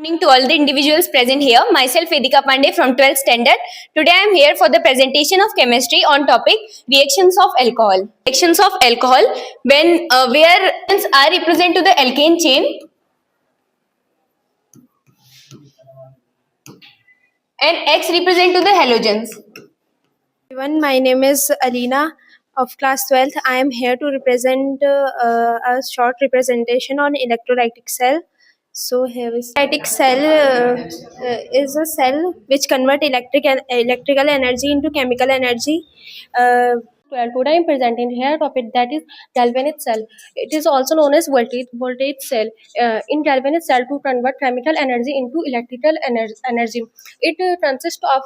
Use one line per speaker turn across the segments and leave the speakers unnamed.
Morning to all the individuals present here. Myself Vedika Pandey from 12th standard. Today I am here for the presentation of chemistry on topic reactions of alcohol. Reactions of alcohol when where are represent to the alkane chain and X represent to the halogens.
Everyone, my name is Alina of class 12th. I am here to represent a short representation on electrolytic cell. So here is electrolytic cell is a cell which convert electrical energy into chemical energy. Today I am presenting here a topic that is galvanic cell. It is also known as voltage cell. In galvanic cell to convert chemical energy into electrical energy. It consists of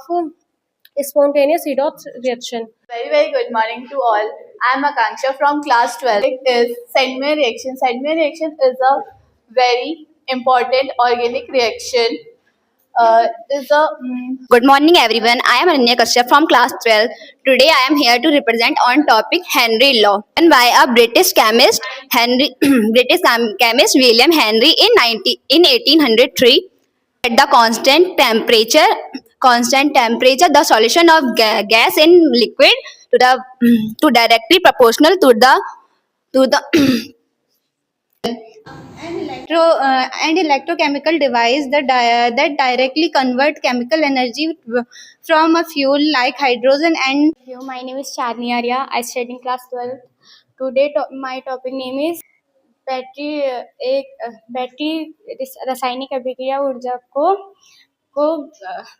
spontaneous redox reaction.
Very good morning to all. I am Akanksha from class 12. It is Sedgman reaction. Sedgman reaction is a very important organic reaction.
Good morning everyone. I am Ananya Kashyap from class 12. Today I am here to represent on topic Henry law and by a British chemist chemist William Henry in 1803 at the constant temperature the solution of gas in liquid to directly proportional to the and electrochemical device that directly convert chemical energy from a fuel like hydrogen and
My name is Charni Arya. I study in class 12. Today my topic name is battery रासायनिक अभिक्रिया ऊर्जा को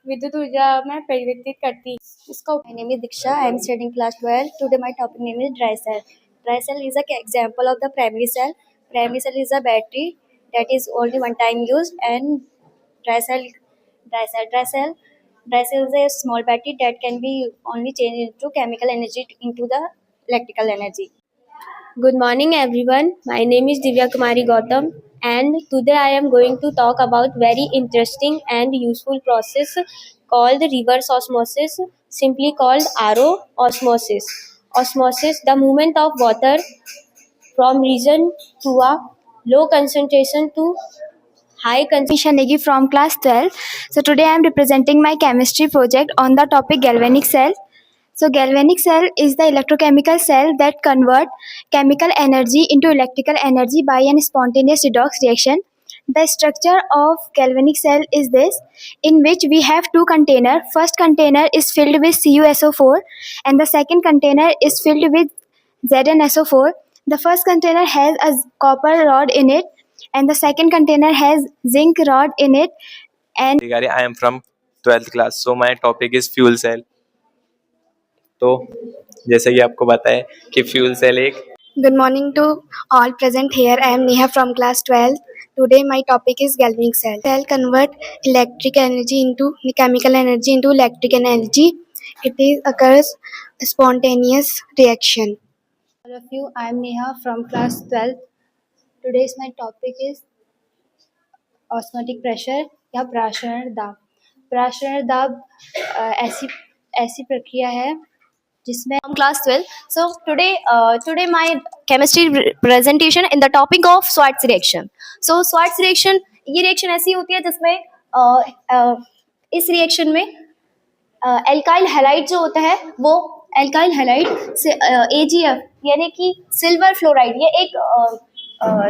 विद्युत ऊर्जा में परिवर्तित करती इसका
My name is Diksha. I am studying class 12. Today my topic name is dry cell. Dry cell is an example of the primary cell. Primary cell is a battery that is only one time used, and dry cell is a small battery that can be only changed into chemical energy into the electrical energy.
Good morning everyone. My name is Divya Kumari Gautam and today I am going to talk about very interesting and useful process called reverse osmosis, simply called RO osmosis. Osmosis, the movement of water from region to a low concentration to high concentration.
Negi from class 12. So today I am representing my chemistry project on the topic galvanic cell. So galvanic cell is the electrochemical cell that convert chemical energy into electrical energy by a spontaneous redox reaction. The structure of galvanic cell is this, in which we have two containers. First container is filled with CuSO4 and the second container is filled with ZnSO4. The first container has a copper rod in it and the second container has zinc rod in it. And
I am from 12th class, so my topic is fuel cell. तो जैसे कि आपको पता है कि fuel cell एक
good morning to all present here. I am Neha from class 12. Today my topic is galvanic cell. Cell convert electric energy into chemical energy into electric energy. Occurs spontaneous reaction.
All of you, I am Neha from class 12. Today's my topic is osmotic pressure या प्राशरण दाब. प्राशरण दाब ऐसी प्रक्रिया है जिसमें
From class 12. So today my chemistry presentation in the topic of Schwarz reaction. So Schwarz reaction ये reaction ऐसी होती है जिसमें इस reaction में alkyl halide जो होता है वो alkyl halide से AgF यानी कि सिल्वर फ्लोराइड ये एक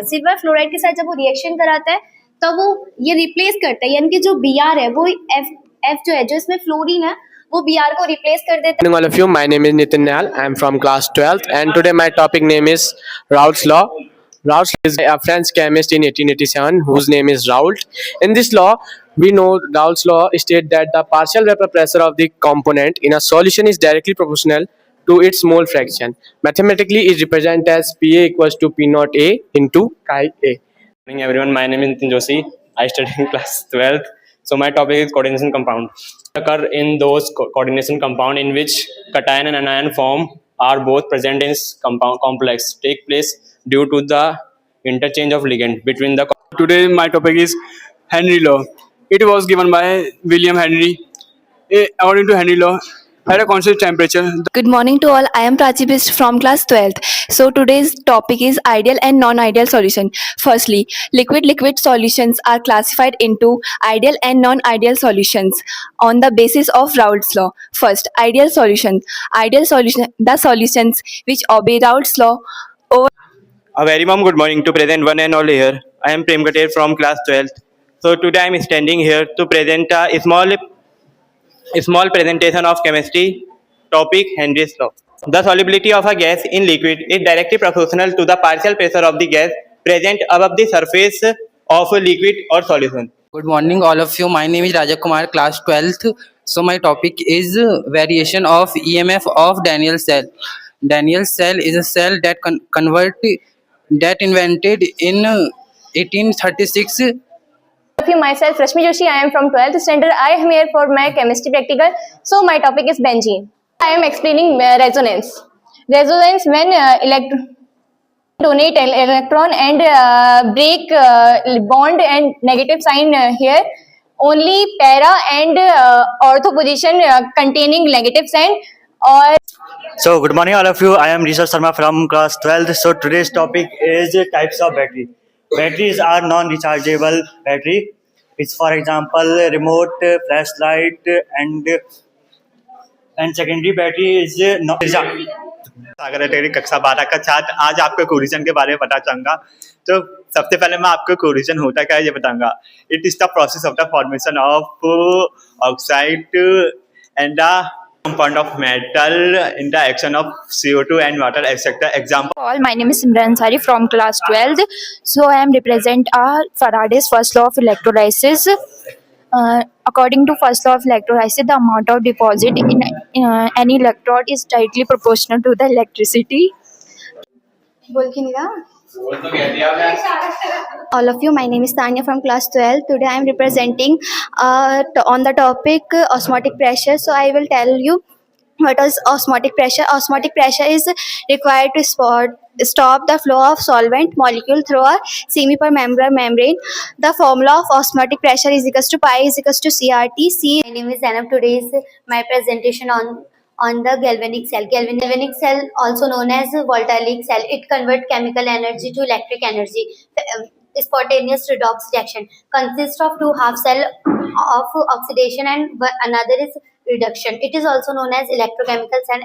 सिल्वर फ्लोराइड के साथ जब वो रिएक्शन कराता है तब वो ये रिप्लेस करता है यानी कि जो Br है वो F जो है जो इसमें फ्लोरीन है वो Br को रिप्लेस कर देता है.
All of you, my name is Nitin Nayal. I am from class 12th and today my topic name is Raoult's law. Raoult is a French chemist in 1887 whose name is Raoult. In this law, we know Raoult's law states that the partial vapor pressure of the component in a solution is directly proportional to its mole fraction. Mathematically, it represents as Pa equals to P naught A into Chi A.
Good morning everyone, my name is Nitin Joshi. I study in class 12th. So my topic is coordination compound. Occur in those coordination compound in which cation and anion form are both present in compound complex take place due to the interchange of ligand between the.
Today my topic is Henry law. It was given by William Henry. According to Henry law, at a constant temperature.
Good morning to all. I am Prachi Bist from class 12th. So today's topic is ideal and non-ideal solution. Firstly, liquid solutions are classified into ideal and non-ideal solutions on the basis of Raoult's law. First, ideal solution. Ideal solution, the solutions which obey Raoult's law.
A very warm good morning to present one and all here. I am Prem Kater from class 12th. So today I am standing here to present a small presentation of chemistry topic Henry's law. The solubility of a gas in liquid is directly proportional to the partial pressure of the gas present above the surface of a liquid or solution.
Good morning, all of you. My name is Raja Kumar, class 12th. So my topic is variation of EMF of Daniel cell. Daniel cell is a cell that that invented in 1836.
Myself, Rashmi Joshi. I am from 12th standard. I am here for my chemistry practical. So my topic is benzene. I am explaining resonance. Resonance when donate electron and break bond and negative sign here. Only para and ortho position containing negative sign or.
So good morning all of you. I am Rishabh Sharma from class 12th. So today's topic is types of battery. Batteries are non-rechargeable battery. It's for example remote, flashlight and secondary battery is not.
सागर टेरी कक्षा 12 का छात्र आज आपको corrosion के बारे में बताना चाहूंगा। तो सबसे पहले मैं आपको कोरिजन होता क्या है ये बताऊंगा। It is the process of the formation of oxide and the compound of metal in the action of CO2 and water, etc. Example.
All, my name is Simran Ansari from class 12. So I am represent Faraday's first law of electrolysis. According to first law of electrolysis, the amount of deposit in any electrode is directly proportional to the electricity. All of you, my name is Tanya from class 12. Today I am representing on the topic osmotic pressure. So I will tell you what is osmotic pressure. Osmotic pressure is required to stop the flow of solvent molecule through a semi-permeable membrane. The formula of osmotic pressure is equals to pi is equals to CRT.
My name is Zainab. Today is my presentation on the galvanic cell. Galvanic cell, also known as voltaic cell, it converts chemical energy to electric energy. Spontaneous redox reaction consists of two half cell of oxidation and another is reduction. It is also known as electrochemical cell.